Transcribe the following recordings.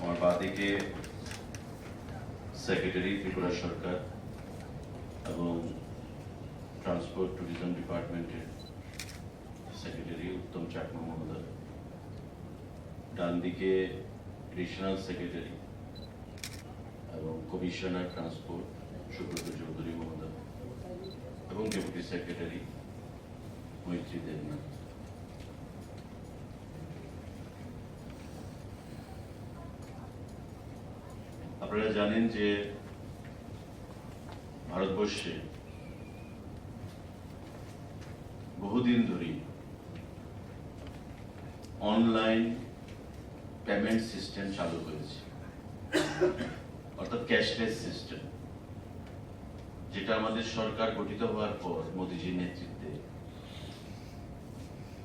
আমার বাদিকে সেক্রেটারি ত্রিপুরা সরকার এবং ট্রান্সপোর্ট ট্যুরিজম ডিপার্টমেন্টের সেক্রেটারি উত্তম চাকমা মহোদয়, ডান দিকে রিজনাল সেক্রেটারি এবং কমিশনার ট্রান্সপোর্ট সুব্রত চৌধুরী মহোদয় এবং ডেপুটি সেক্রেটারি মৈত্রী দেবনাথ। আপনারা জানেন যে ভারতবর্ষে বহুদিন ধরেই অনলাইন পেমেন্ট সিস্টেম চালু হয়েছে, অর্থাৎ ক্যাশলেস সিস্টেম, যেটা আমাদের সরকার গঠিত হওয়ার পর মোদিজির নেতৃত্বে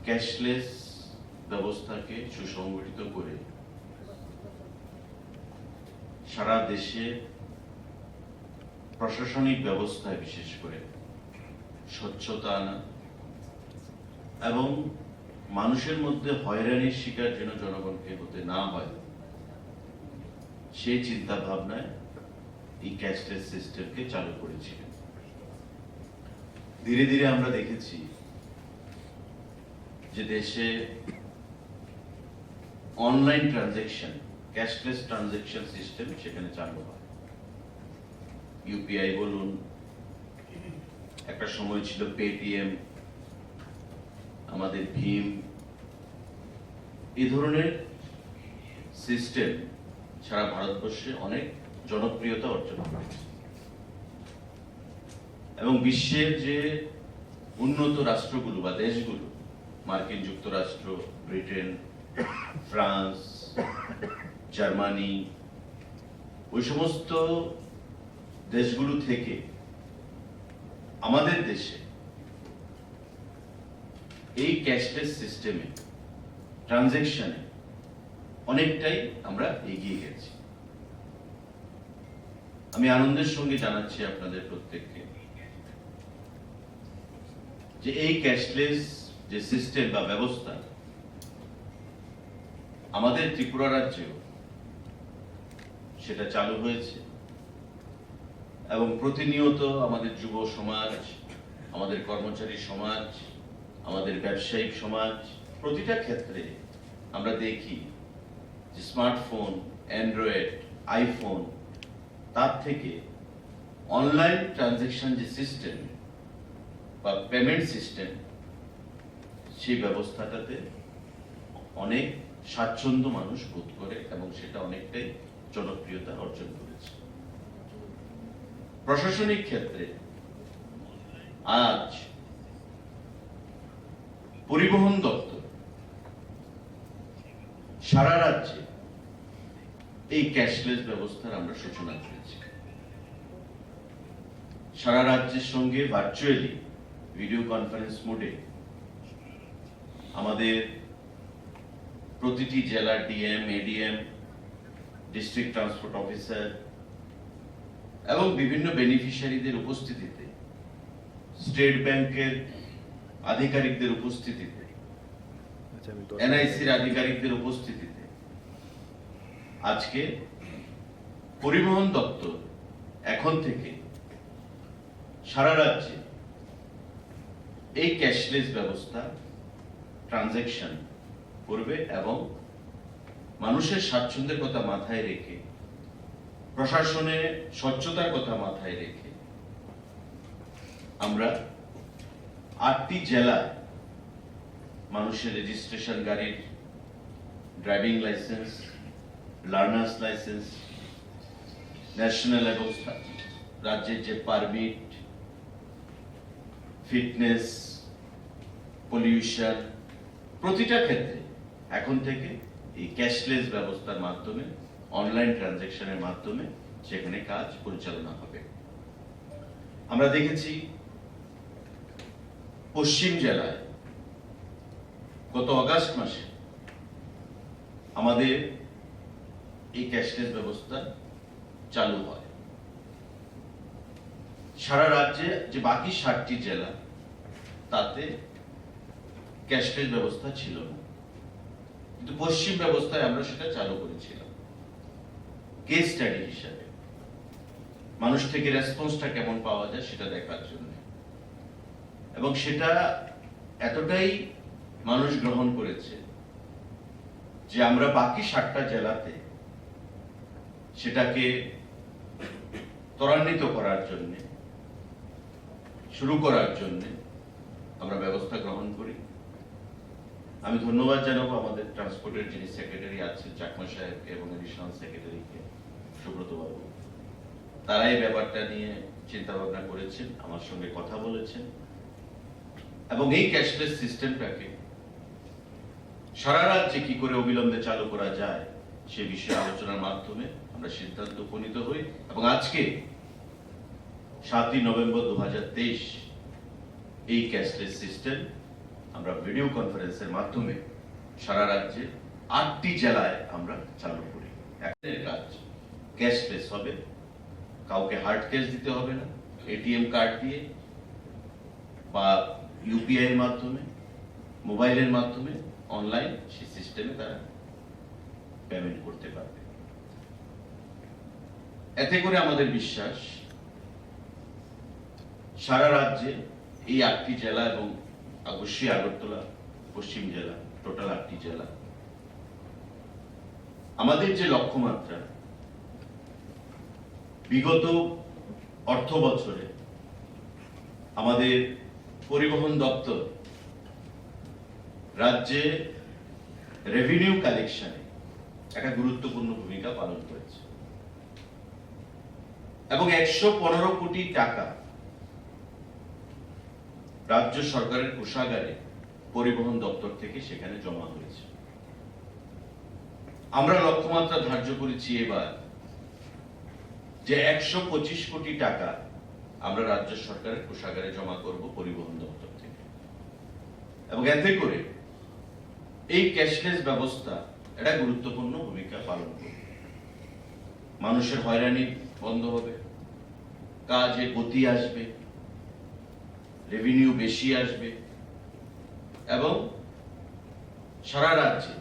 ক্যাশলেস ব্যবস্থাকে সুসংগঠিত করে সারা দেশে প্রশাসনিক ব্যবস্থায় বিশেষ করে স্বচ্ছতা আনা এবং মানুষের মধ্যে হয়রানির শিকার যেন জনগণকে হতে না হয়, সেই চিন্তা ভাবনায় এই ক্যাশলেস সিস্টেমকে চালু করেছিলেন। ধীরে ধীরে আমরা দেখেছি যে দেশে online transaction, cashless transaction system সেখানে চালু হয়। ইউপিআই বলুন, একটা সময় ছিল পেটিএম, আমাদের ভীম, এই ধরনের সিস্টেম সারা ভারতবর্ষে অনেক জনপ্রিয়তা অর্জন করেছে এবং বিশ্বের যে উন্নত রাষ্ট্রগুলো বা দেশগুলো, মার্কিন যুক্তরাষ্ট্র, ব্রিটেন, ফ্রান্স, জার্মানি, ওই সমস্ত দেশগুলো থেকে আমাদের দেশে এই ক্যাশলেস সিস্টেমে ট্রানজেকশনে অনেকটাই আমরা এগিয়ে গেছি। আমি আনন্দের সঙ্গে জানাচ্ছি আপনাদের প্রত্যেককে যে এই ক্যাশলেস যে সিস্টেম বা ব্যবস্থা আমাদের ত্রিপুরা রাজ্যেও সেটা চালু হয়েছে এবং প্রতিনিয়ত আমাদের যুব সমাজ, আমাদের কর্মচারী সমাজ, আমাদের ব্যবসায়িক সমাজ, প্রতিটা ক্ষেত্রে আমরা দেখি যে স্মার্টফোন, অ্যান্ড্রয়েড, আইফোন, তার থেকে অনলাইন ট্রানজেকশন যে সিস্টেম বা পেমেন্ট সিস্টেম, সেই ব্যবস্থাটাতে অনেক স্বাচ্ছন্দ্য মানুষ বোধ করে এবং সেটা অনেকটাই জনপ্রিয়তা অর্জন করেছে। প্রশাসনিক ক্ষেত্রে আজ পরিবহন দপ্তর সারা রাজ্যে এই ক্যাশলেস ব্যবস্থার আমরা সূচনা করেছি। সারা রাজ্যের সঙ্গে ভার্চুয়ালি ভিডিও কনফারেন্স মোডে আমাদের প্রতিটি জেলার DM, ADM, district transport officer এবং বিভিন্ন বেনিফিশিয়ারিদের উপস্থিতিতে, স্টেট ব্যাংকের আধিকারিকদের উপস্থিতিতে, এনআইসির আধিকারিকদের উপস্থিতিতে আজকে পরিবহন দপ্তর এখন থেকে সারা রাজ্যে এই ক্যাশলেস ব্যবস্থা ট্রানজেকশন করবে এবং মানুষের স্বাচ্ছন্দ্যের কথা মাথায় রেখে, প্রশাসনে স্বচ্ছতার কথা মাথায় রেখে আমরা 8টি জেলায় মানুষের রেজিস্ট্রেশন গাড়ির driving licence, learners licence, national এবং রাজ্যের যে পারমিট, ফিটনেস, পলিউশন, প্রতিটা ক্ষেত্রে এখন থেকে এই ক্যাশলেস ব্যবস্থার মাধ্যমে, অনলাইন ট্রানজেকশনের মাধ্যমে সেখানে কাজ পরিচালনা হবে। আমরা দেখেছি পশ্চিম জেলায় গত আগস্ট মাসে আমাদের এই ক্যাশলেস ব্যবস্থা চালু হয়। সারা রাজ্যে যে বাকি 7টি জেলা, তাতে ক্যাশলেস ব্যবস্থা ছিল না, কিন্তু পশ্চিম ব্যবস্থায় আমরা সেটা চালু করেছিলাম। কেস স্টাডি হিসাবে, মানুষ থেকে রেসপন্সটা কেমন পাওয়া যায় সেটা দেখার জন্য। এবং সেটা এতটাই মানুষ গ্রহণ করেছে যে আমরা বাকি 7টা জেলাতে সেটাকে ত্বরান্বিত করার জন্য, শুরু করার জন্য আমরা ব্যবস্থা গ্রহণ করি। আমি ধন্যবাদ জানাবো আমাদের ট্রান্সপোর্টের যিনি সেক্রেটারি আছেন চাকমা সাহেবকে এবং এডিশনাল সেক্রেটারিকে সুব্রত বাবু। তারা এই ব্যাপারটা নিয়ে চিন্তা ভাবনা করেছেন, আমার সঙ্গে কথা বলেছেন এবং এই ক্যাশলেস সিস্টেমটাকে সারা রাজ্যে কি করে অবিলম্বে চালু করা যায় সে বিষয়ে আলোচনার মাধ্যমে আমরা সিদ্ধান্ত উপনীত হই। এবং আজকে 7ই নভেম্বর 2023 এই ক্যাশলেস সিস্টেম আমরা ভিডিও কনফারেন্সের মাধ্যমে সারা রাজ্যে 8টি জেলায় আমরা চালু করি। এর কাজ ক্যাশলেস হবে, কাউকে হার্ড ক্যাশ দিতে হবে না, এটিএম কার্ড দিয়ে বা ইউপিআই এর মাধ্যমে, মোবাইলের মাধ্যমে, অনলাইন সেই সিস্টেমে তারা পেমেন্ট করতে পারবে। এতে করে আমাদের বিশ্বাস সারা রাজ্যে এই 8টি জেলা এবং অবশ্যই আগরতলা পশ্চিম জেলা, টোটাল 8টি জেলা, আমাদের যে লক্ষ্যমাত্রা বিগত অর্থ বছরে আমাদের পরিবহন দপ্তর রাজ্যে রেভিনিউ কালেকশনে একটা গুরুত্বপূর্ণ ভূমিকা পালন করেছে এবং 115 কোটি টাকা রাজ্য সরকারের কোষাগারে পরিবহন দপ্তর থেকে সেখানে জমা হয়েছে। আমরা লক্ষ্যমাত্রা ধার্য করেছি এবার যে 125 কোটি টাকা আমরা রাজ্য সরকারের কোষাগারে জমা করব পরিবহন দপ্তর থেকে। এবং এতে করে এই ক্যাশলেস ব্যবস্থা একটা গুরুত্বপূর্ণ ভূমিকা পালন করবে। মানুষের হয়রানি বন্ধ হবে, কাজে গতি আসবে, রেভিনিউ বেশি আসবে এবং সারা রাজ্যে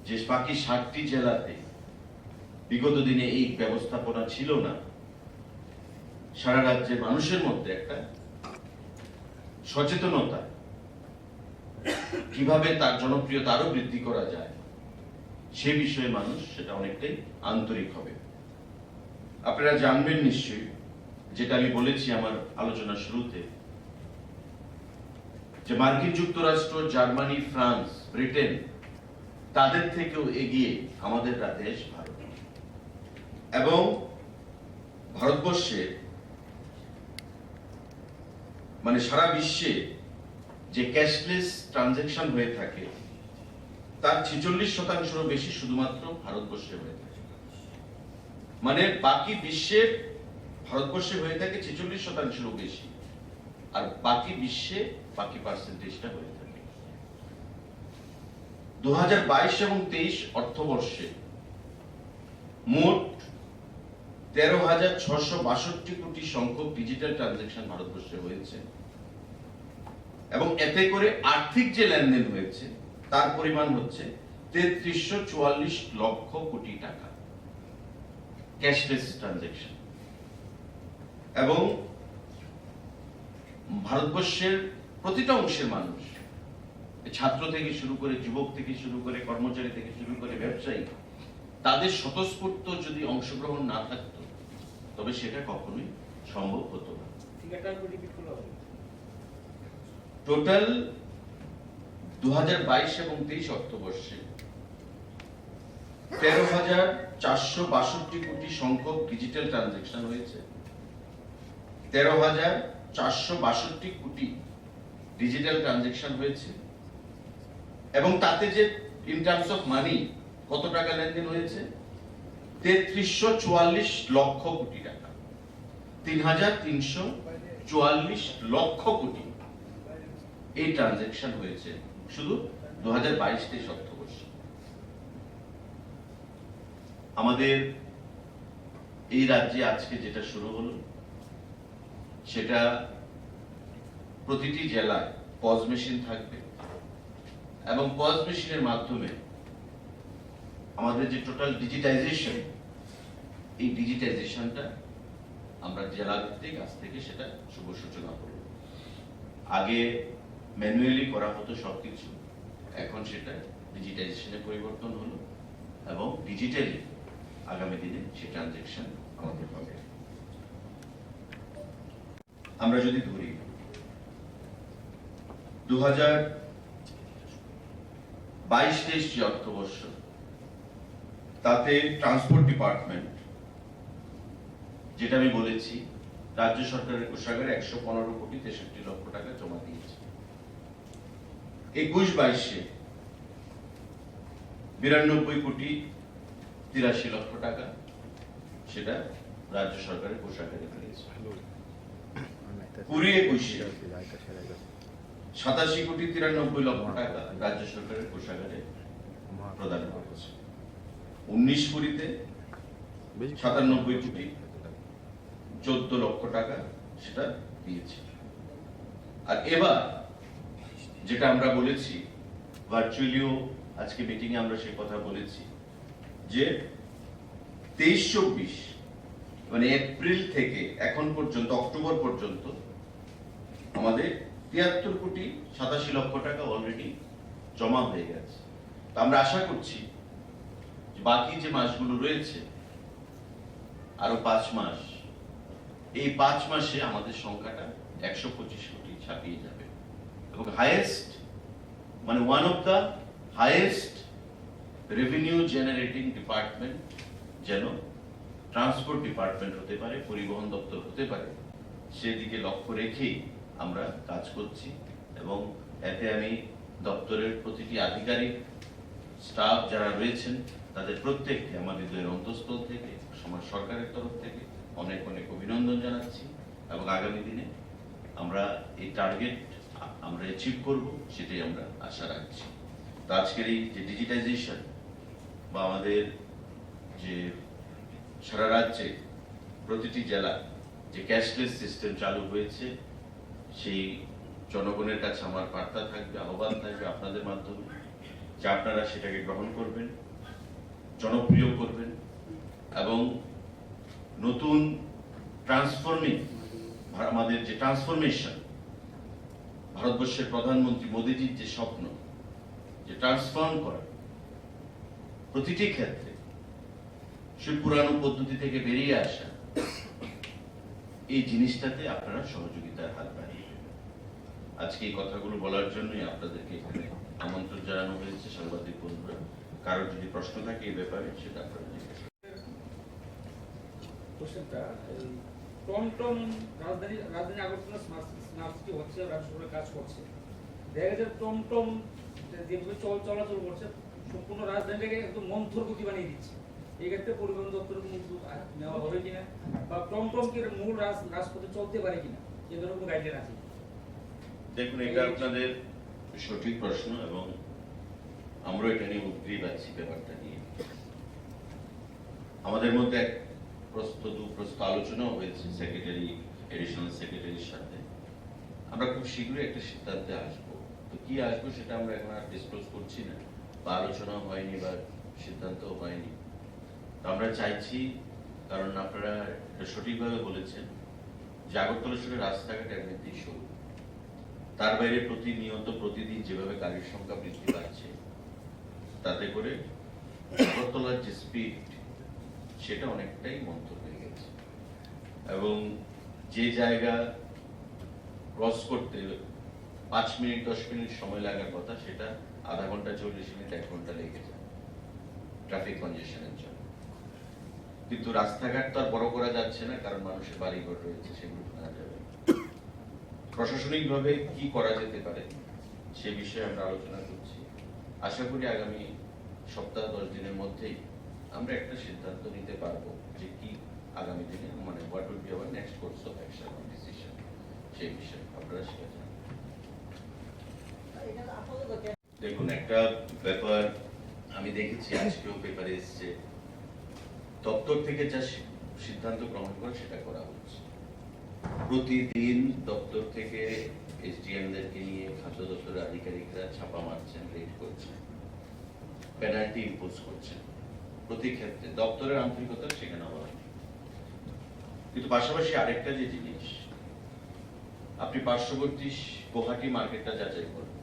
যে বাকি 7টি জেলাতে বিগত দিনে এই ব্যবস্থাপনা ছিল না, সারা রাজ্যে মানুষের মধ্যে একটা সচেতনতা, কিভাবে তার জনপ্রিয়তা আরো বৃদ্ধি করা যায় সে বিষয়ে মানুষ সেটা অনেকটাই আন্তরিক হবে। আপনারা জানবেন নিশ্চয়ই, যেটা আমি বলেছি আমার আলোচনার শুরুতে, যে মার্কিন যুক্তরাষ্ট্র, জার্মানি, ফ্রান্স, ব্রিটেন তাদের থেকেও এগিয়ে আমাদের দেশ ভারত। এবং ভারতবর্ষে মানে সারা বিশ্বে যে ক্যাশলেস ট্রানজাকশন হয়ে থাকে তার 46% বেশি শুধুমাত্র ভারতবর্ষে হয়ে থাকে। মানে বাকি বিশ্বের ভারতবর্ষে হয়ে থাকে 46% বেশি, আর বাকি বিশ্বে বাকি পার্সেন্টেজটা হয়ে থাকে। 2022 এবং 23 অর্থবর্ষে মোট 13,662 কোটি সংখ্যক ডিজিটাল ট্রানজাকশন ভারতবর্ষে হয়েছে এবং এতে করে আর্থিক যে লেনদেন হয়েছে তার পরিমাণ হচ্ছে 3344 লক্ষ কোটি টাকা ক্যাশলেস ট্রানজাকশন। এবং ভারতবর্ষের প্রতিটা অংশের মানুষ, ছাত্র থেকে শুরু করে, যুবক থেকে শুরু করে, কর্মচারী থেকে শুরু করে ব্যবসায়ী, তাদের স্বতঃস্ফূর্ত যদি অংশগ্রহণ না থাকতো তবে সেটা কখনোই সম্ভব হতো না। টোটাল 2022 এবং 23 অর্থবর্ষে 13,462 কোটি সংখ্যক ডিজিটাল ট্রানজাকশন হয়েছে। 13,462 কোটি ডিজিটাল ট্রানজাকশন হয়েছে এবং তাতে যে ইন টার্মস অফ মানি কত টাকা লেনদেন হয়েছে, 3344 লক্ষ কোটি টাকা, 3,344 লক্ষ কোটি এই ট্রানজাকশন হয়েছে শুধু 2022-23 অর্থবর্ষে। আমাদের এই রাজ্যে আজকে যেটা শুরু হলো সেটা প্রতিটি জেলায় পজ মেশিন থাকবে এবং পজ মেশিনের মাধ্যমে আমাদের যে টোটাল ডিজিটাইজেশন, এই ডিজিটাইজেশনটা আমরা জেলা ভিত্তিক আজ থেকে সেটা শুভ সূচনা করব। আগে ম্যানুয়ালি করা হতো সবকিছু, এখন সেটা ডিজিটাইজেশনে পরিবর্তন হলো এবং ডিজিটালি আগামী দিনে সে ট্রানজেকশন আমাদের হবে। আমরা যদি ধরি 2022-23 যে অর্থবর্ষ, তাতে ট্রান্সপোর্ট ডিপার্টমেন্ট, যেটা আমি বলেছি, রাজ্য সরকারের কোষাগারে 115,63 লক্ষ টাকা জমা দিয়েছে। 21-22-এ 92,83 লক্ষ টাকা সেটা রাজ্য সরকারের কোষাগারে ফেলেছে। 20-21-এ 87,93 লক্ষ টাকা রাজ্য সরকারের কোষাগারে প্রদান করেছে। 19-20-তে 97,14 লক্ষ টাকা সেটা দিয়েছে। আর এবার যেটা আমরা বলেছি, ভার্চুয়ালিও আজকে মিটিং এ আমরা সেই কথা বলেছি, যে 23-24 মানে এপ্রিল থেকে এখন পর্যন্ত, অক্টোবর পর্যন্ত আমাদের 73,87 লক্ষ টাকা অলরেডি জমা হয়ে গেছে। তো আমরা আশা করছি যে বাকি যে মাসগুলো রয়েছে, আরো 5 মাস, এই 5 মাসে আমাদের সংখ্যাটা 125 কোটি ছাপিয়ে যাবে এবং হাইয়েস্ট, মানে one of the highest revenue generating department যেন ট্রান্সপোর্ট ডিপার্টমেন্ট হতে পারে, পরিবহন দপ্তর হতে পারে, সেদিকে লক্ষ্য রেখেই আমরা কাজ করছি। এবং এতে আমি দপ্তরের প্রতিটি আধিকারিক, স্টাফ যারা রয়েছেন, তাদের প্রত্যেককে আমার হৃদয়ের অন্তঃস্থল থেকে, সমাজ সরকারের তরফ থেকে অনেক অনেক অভিনন্দন জানাচ্ছি এবং আগামী দিনে আমরা এই টার্গেট আমরা অ্যাচিভ করব, সেটাই আমরা আশা রাখছি। তো আজকের এই যে ডিজিটাইজেশন বা আমাদের যে সারা রাজ্যে প্রতিটি জেলা যে ক্যাশলেস সিস্টেম চালু হয়েছে, সেই জনগণের কাছে আমার বার্তা থাকবে, আহ্বান থাকবে আপনাদের মাধ্যমে, যে আপনারা সেটাকে গ্রহণ করবেন, জনপ্রিয় করবেন এবং নতুন ট্রান্সফর্মিং, আমাদের যে ট্রান্সফরমেশন, ভারতবর্ষের প্রধানমন্ত্রী মোদীজির যে স্বপ্ন, যে ট্রান্সফর্ম করা প্রতিটি ক্ষেত্রে, সেই পুরানো পদ্ধতি থেকে বেরিয়ে আসা, এই জিনিসটাতে আপনারা সহযোগিতার হাত বাড়িয়ে দেবেন। আজকে এই কথাগুলো বলার জন্যই আপনাদেরকে এখানে আমন্ত্রণ জানানো হয়েছে। সাংবাদিক বন্ধুরা, কারোর যদি প্রশ্ন থাকে এই ব্যাপারে, সেটা আপনারা জিজ্ঞেস করুন। টমটম রাজধানী আগরতলা স্মার্ট সিটি হচ্ছে, রাজ্য সরকার কাজ করছে, দেখা যায় টমটম যেভাবে চলাচল করছে সম্পূর্ণ রাজধানীটাকে একদম মন্থর গতি বানিয়ে দিচ্ছে। এই ক্ষেত্রে পরিবহন দপ্তরের কোনো উদ্যোগ নেওয়া হবে কিনা, বা টমটম কি মূল রাজপথে চলতে পারে কিনা, এ ধরনের কোনো গাইডলাইন আছে? দেখুন, এটা আপনাদের সঠিক প্রশ্ন এবং আমরা এটা নিয়ে উদ্গ্রীব আছি। ব্যাপারটা নিয়ে আমাদের মধ্যে এক দুপ্রস্ত আলোচনাও হয়েছে সেক্রেটারি, এডিশনাল সেক্রেটারির সাথে। আমরা খুব শীঘ্রই একটা সিদ্ধান্তে আসবো। তো কি আসবো সেটা আমরা এখন আর ডিসক্লোজ করছি না, বা আলোচনা হয়নি বা সিদ্ধান্ত হয়নি। তো আমরা চাইছি, কারণ আপনারা সঠিকভাবে বলেছেন যে আগরতলা শহরের রাস্তাঘাট এমনিতেই সরু, তার বাইরে প্রতিনিয়ত প্রতিদিন যেভাবে গাড়ির সংখ্যা বৃদ্ধি পাচ্ছে, তাতে করে আগরতলার যে স্পিড সেটা অনেকটাই মন্থর হয়ে গেছে এবং যে জায়গা ক্রস করতে 5 মিনিট 10 মিনিট সময় লাগার কথা, সেটা আধা ঘন্টা 40 মিনিট 1 ঘন্টা লেগে যায় ট্রাফিক কনজেশনের জন্য। কিন্তু রাস্তাঘাট তো আর বড় করা যাচ্ছে না, কারণ মানুষের বাড়িঘর রয়েছে, সেগুলো ভাঙা যাবে। প্রশাসনিকভাবে কি করা যেতে পারে সে বিষয়ে আমরা আলোচনা করছি। আশা করি আগামী সপ্তাহ 10 দিনের মধ্যেই আমরা একটা সিদ্ধান্ত নিতে পারবো যে কি আগামী দিনে, মানে what will be hour next course of action on decision, সেই বিষয়ে আপনারা সেটা জানেন। দেখুন, একটা ব্যাপার আমি দেখেছি, আজকেও পেপারে এসছে, দপ্তর থেকে যা সিদ্ধান্ত গ্রহণ করে সেটা করা হচ্ছে। প্রতিদিন দপ্তর থেকে এসডিএমদেরকে নিয়ে খাদ্য দপ্তরের আধিকারিকরা ছাপা মারছেন, রেড করছেন, পেনাল্টি ইম্পোজ করছেন। প্রতি ক্ষেত্রে দপ্তরের আন্তরিকতা সেখানে অবদান। কিন্তু পাশাপাশি আরেকটা যে জিনিস, আপনি পার্শ্ববর্তী গুয়াহাটি মার্কেটটা যাচাই করুন,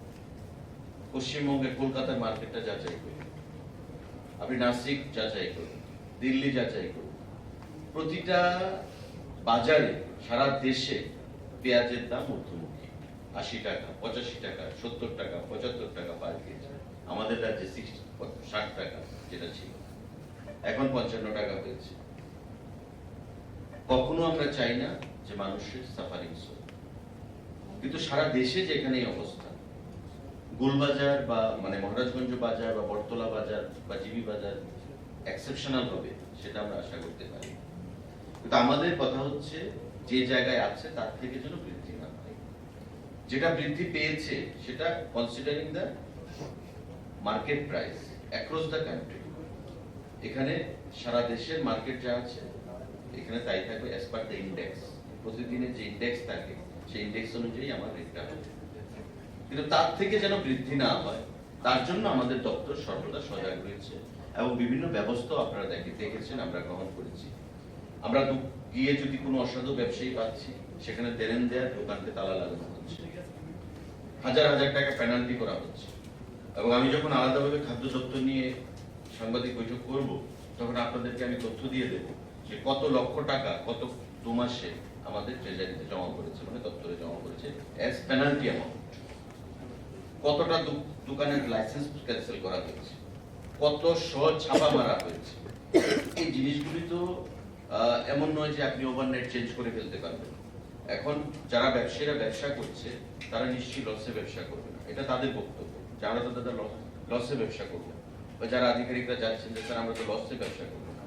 পশ্চিমবঙ্গের কলকাতার মার্কেটটা যাচাই করুন, আপনি নাসিক যাচাই করুন, দিল্লি যাচাই করুন, প্রতিটা বাজারে সারা দেশে পেঁয়াজের দাম ঊর্ধ্বমুখী। 80 টাকা, 85 টাকা, 70 টাকা, 75 টাকা পার কেজি। আমাদের রাজ্যে 60 টাকা যেটা ছিল, এখন 55 টাকা হয়েছে। কখনো আমরা চাই না যে মানুষের সাফারিং হোক, কিন্তু সারা দেশে যেখানে এই অবস্থা, গোলবাজার বা মানে মহারাজগঞ্জ বাজার বা বটতলা বাজার বা জিবি বাজার এক্সেপশনাল হবে সেটা আমরা আশা করতে পারি। কিন্তু আমাদের কথা হচ্ছে যে জায়গায় আছে তার থেকে যেন বৃদ্ধি না হয়। যেটা বৃদ্ধি পেয়েছে সেটা considering the market price across the country. এখানে সারা দেশের মার্কেট যা আছে এখানে তাই থাকবে অ্যাজ পার দ্য ইন্ডেক্স। প্রতিদিনের যে ইন্ডেক্স থাকে সেই ইন্ডেক্স অনুযায়ী আমার রেটটা হবে, কিন্তু তার থেকে যেন বৃদ্ধি না হয় তার জন্য আমাদের দপ্তর সর্বদা সজাগ রয়েছে এবং বিভিন্ন ব্যবস্থা আপনারা দেখেছেন আমরা গ্রহণ করেছি। আমরা গিয়ে যদি কোনো অসাধু ব্যবসায়ী পাচ্ছি সেখানে দেন দেয়ার দোকানকে তালা লাগানো হচ্ছে, হাজার হাজার টাকা পেনাল্টি করা হচ্ছে। এবং আমি যখন আলাদাভাবে খাদ্য দপ্তর নিয়ে সাংবাদিক বৈঠক করব তখন আপনাদেরকে আমি তথ্য দিয়ে দেব যে কত লক্ষ টাকা কত 2 মাসে আমাদের ট্রেজারিতে জমা করেছে, মানে দপ্তরে জমা করেছে অ্যাজ পেনাল্টি অ্যামাউন্ট। কতটা দোকানের লাইসেন্স ক্যান্সেল করা হয়েছে, কত ছাপা মারা হয়েছে। এই জিনিসগুলি তো এমন নয় যে আপনি ওভারনাইট চেঞ্জ করে ফেলতে পারবেন। এখন যারা ব্যবসায়ীরা ব্যবসা করছে তারা নিশ্চয়ই লসে ব্যবসা করবে না, এটা তাদের বক্তব্য, যারা তো তাদের লসে ব্যবসা করবে, বা যারা আধিকারিকরা যাচ্ছেন যে স্যার আমরা তো লসে ব্যবসা করবো না।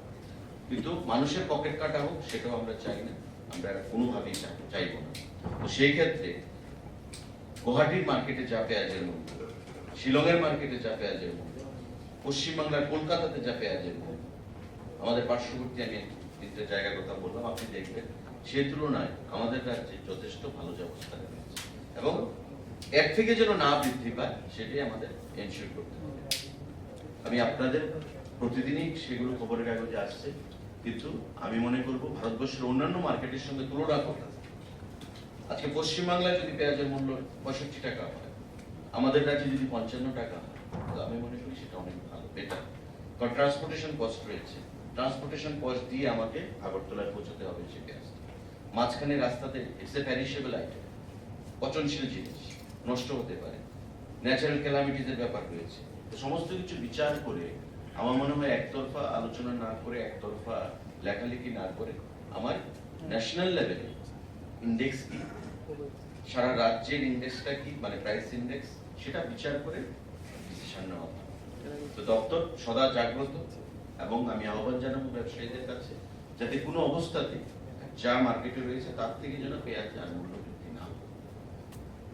কিন্তু মানুষের পকেট কাটা হোক সেটাও আমরা চাই না, আমরা কোনোভাবেই চাইবো না। তো সেই ক্ষেত্রে গুয়াহাটির মার্কেটে যা পেঁয়াজের মূল্য, শিলংয়ের মার্কেটে যা পেঁয়াজের মূল্য, পশ্চিমবাংলার কলকাতাতে যা পেঁয়াজের মূল্য, আমাদের পার্শ্ববর্তী আমি 3টে জায়গার কথা বললাম, আপনি দেখবেন সেই তুলনায় আমাদের রাজ্যে যথেষ্ট ভালো অবস্থানে রয়েছে এবং এর থেকে যেন না বৃদ্ধি পায় সেটাই আমাদের এনশিওর করতে হবে। আমি আপনাদের প্রতিদিনই সেগুলো খবরের কাগজে আসছে, কিন্তু আমি মনে করব ভারতবর্ষের অন্যান্য মার্কেটের সঙ্গে তুলনা করে আজকে পশ্চিমবাংলায় যদি পেঁয়াজের মূল্য 65 টাকা হয়, আমাদের রাজ্যে যদি 55 টাকা হয়, তো আমি মনে করি সেটা অনেক ভালো, বেটার। কারণ ট্রান্সপোর্টেশন কস্ট রয়েছে, ট্রান্সপোর্টেশন কস্ট দিয়ে আমাকে আগরতলায় পৌঁছতে হবে সে পেঁয়াজ। মাঝখানে রাস্তাতে ইটস এ প্যারিশেবল আইটেম, পচনশীল জিনিস, নষ্ট হতে পারে, ন্যাচারাল ক্যালামিটিজের ব্যাপার রয়েছে। তো সমস্ত কিছু বিচার করে আমার মনে হয় একতরফা আলোচনা না করে, একতরফা লেখালেখি না করে, আমার ন্যাশনাল লেভেলে ইন্ডেক্স কি, সারা রাজ্যের ইন্ডেক্সটা কি, মানে প্রাইস ইন্ডেক্স, সেটা বিচার করে ডিসিশন নেওয়া হয়। তো দপ্তর সদা জাগ্রত এবং আমি আহ্বান জানাবো ব্যবসায়ীদের কাছে যাতে কোনো অবস্থাতে যা মার্কেটে রয়েছে তার থেকে যেন পেঁয়াজ আর মূল্য